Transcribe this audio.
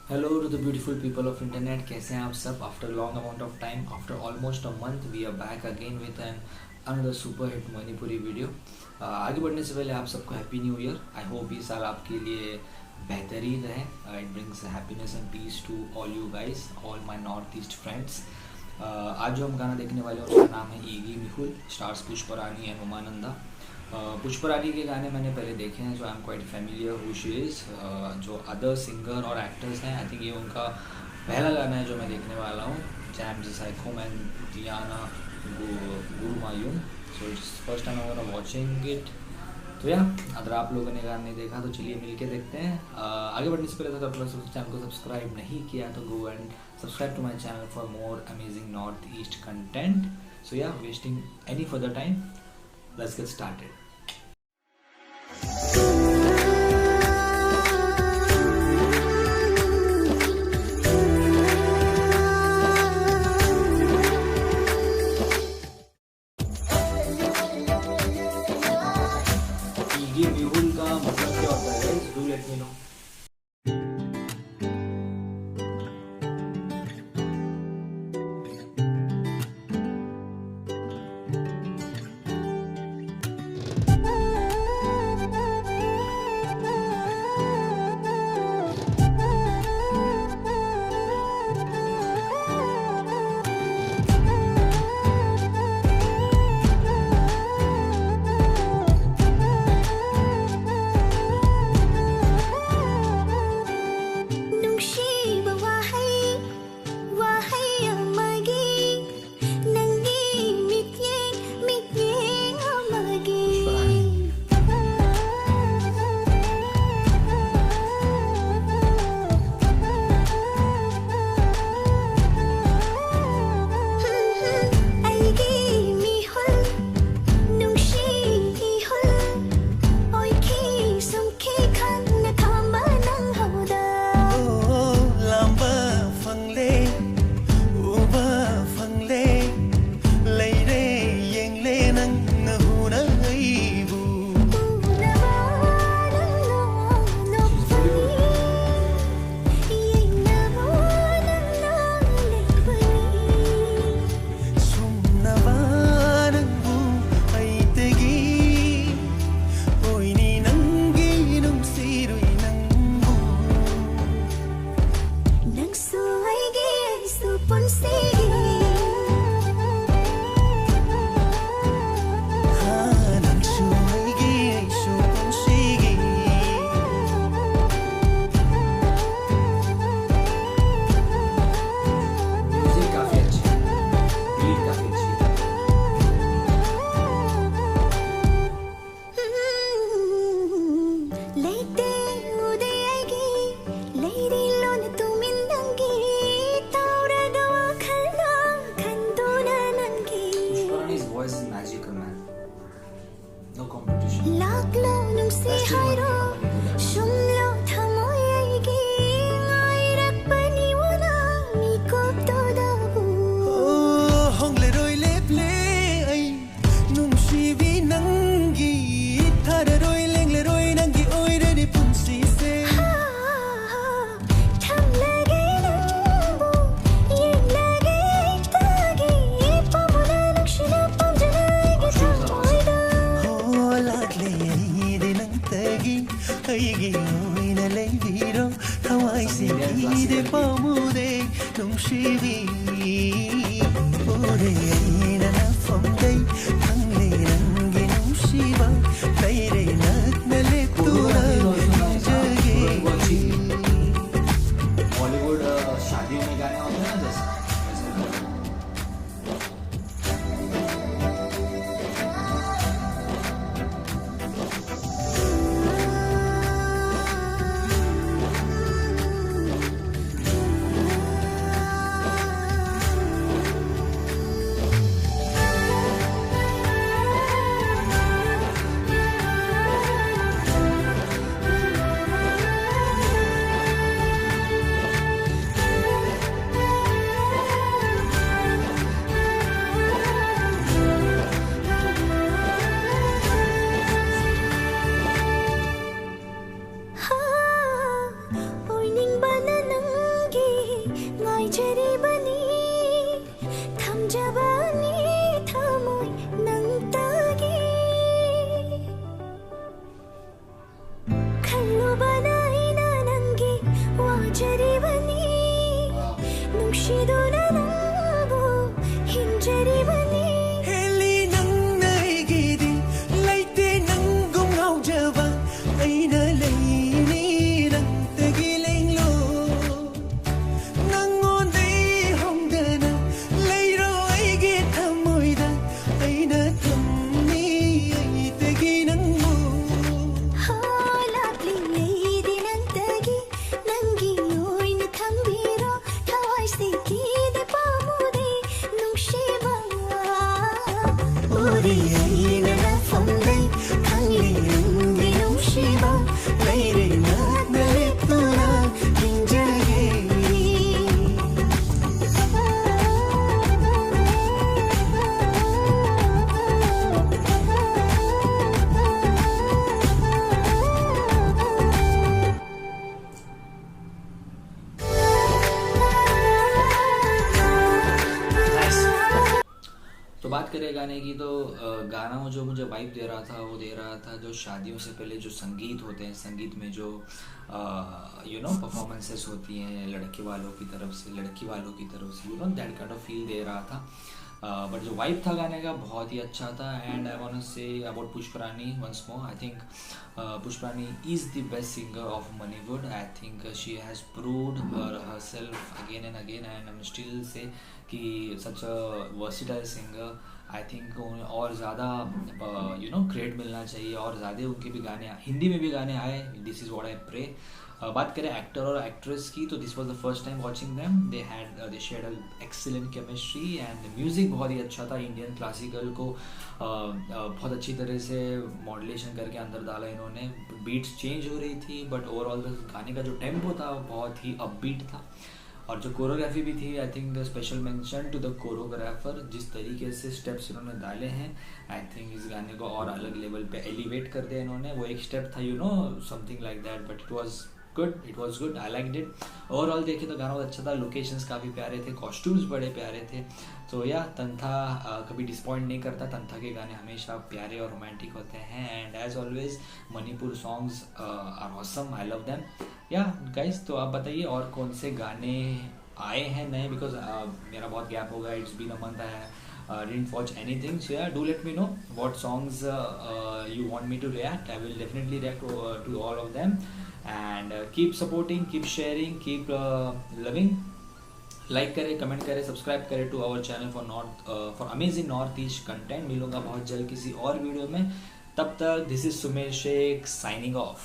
Hello to the beautiful people of internet. कैसे हैं आप सब? After long amount of time, after almost a month, we are back again with an another super hit Manipuri video. आगे बढ़ने से पहले आप सबको happy new year. I hope ये साल आपके लिए बेहतरीन रहे। It brings happiness and peace to all you guys, all my north east friends. आज जो हम गाना देखने वाले हैं उसका नाम है ईगी मिहुल, स्टार्स पुष्परानी एंड उमानंदा। पुष्परानी के गाने मैंने पहले देखे हैं, जो I am quite familiar who she is. जो अदर सिंगर और एक्टर्स हैं, आई थिंक ये उनका पहला गाना है जो मैं देखने वाला हूँ। जैम साइकोम एंड दियाना गुरुमायून। So it's first time I was watching it. तो या अगर आप लोगों ने गाना नहीं देखा तो चलिए मिल के देखते हैं। आगे बढ़ने से पहले तो आप लोग चैनल को सब्सक्राइब नहीं किया तो go and subscribe to my channel for more amazing north east content. So yeah wasting any further time, let's get started. ईगी मिहुल का मतलब क्या होता है guys? Do let me know. No competition. Bollywood शादी में गाने होते हैं ना, जैसे ಹಿಂಜರಿವನಿ ನುಂಕ್ಷಿದುನ ನಾವು ಹಿಂಜರಿವನಿ ಹೇಳಿ ನನ್ನೈಗಿದಿ ಲೈತೆ ನಂಗು ಮೌಜವ ಐನ ಲೈನಿ ನಂತಗಿಲೆಂಗ್ಲೋ ನಂಗೊಂದೇ ಹೊಂದನ ಲೈರೋ ಐಗೆ ತಮ್ಮೊಯ್ದ ಐನ ತಮ್ಮಿ ಐತೆಗಿ ನಂಗು ಹಾಲಾಗ್ಲಿ ಐದಿನಂತಗಿ ನಂಗಿ ಓಯ್ನ ತಂಬೀರೋ ಥವಾಯ್ಸಿ ಕೀದೆ ಪಾಮುದೆ ನುಂಕ್ಷಿವ ಊರಿ ಐನ ಫಂದೈ ತಂಗಿ ನಂಗಿ ನುಂಕ್ಷಿವ ಲೈರೆ ನಾದ್ನಲೆ ತುನ ಹಿಂಜರಿ तो बात करें गाने की तो गाना जो मुझे वाइब दे रहा था वो दे रहा था जो शादियों से पहले जो संगीत होते हैं, संगीत में जो परफॉर्मेंसेस होती हैं लड़के वालों की तरफ से, लड़की वालों की तरफ से, दैट काइंड ऑफ फील दे रहा था। बट जो वाइब था गाने का बहुत ही अच्छा था। And I want to say about Pushparani once more, I think Pushparani is the best singer of Manipur. I think she has proved herself again and again, and I'm still say कि such a versatile singer. I think और ज़्यादा credit मिलना चाहिए और ज़्यादा उनके भी गाने हिंदी में भी गाने आए। This is what I pray. बात करें एक्टर और एक्ट्रेस की तो this was the first time watching them. They shared a excellent chemistry and music बहुत ही अच्छा था। इंडियन क्लासिकल को बहुत अच्छी तरह से मॉड्यूलेशन करके अंदर डाला इन्होंने। बीट्स चेंज हो रही थी बट ओवरऑल गाने का जो टेम्पो था बहुत ही अपबीट था। और जो कोरियोग्राफी भी थी, I think the special mention to the choreographer, जिस तरीके से स्टेप्स इन्होंने डाले हैं, आई थिंक इस गाने को और अलग लेवल पे एलिवेट कर दिया इन्होंने। वो एक स्टेप था something like that, but it was good, I like it. Overall देखें तो गाना बहुत अच्छा था। लोकेशंस काफ़ी प्यारे थे, कॉस्ट्यूम्स बड़े प्यारे थे। तो या तंथा कभी डिसपॉइंट नहीं करता। तंथा के गाने हमेशा प्यारे और रोमांटिक होते हैं। And as always Manipur songs are awesome, I love them. Yeah guys, तो आप बताइए और कौन से गाने आए हैं नए, बिकॉज मेरा बहुत गैप होगा, it's been a month, I didn't watch anything. So yeah, do let me know what songs you want me to react. I will definitely react to all of them. And keep supporting, keep sharing, keep loving. Like करें, comment करें, subscribe करें to our channel for amazing north east content. मिलूंगा बहुत जल्द किसी और video में। तब तक this is Sumer Sheikh signing of.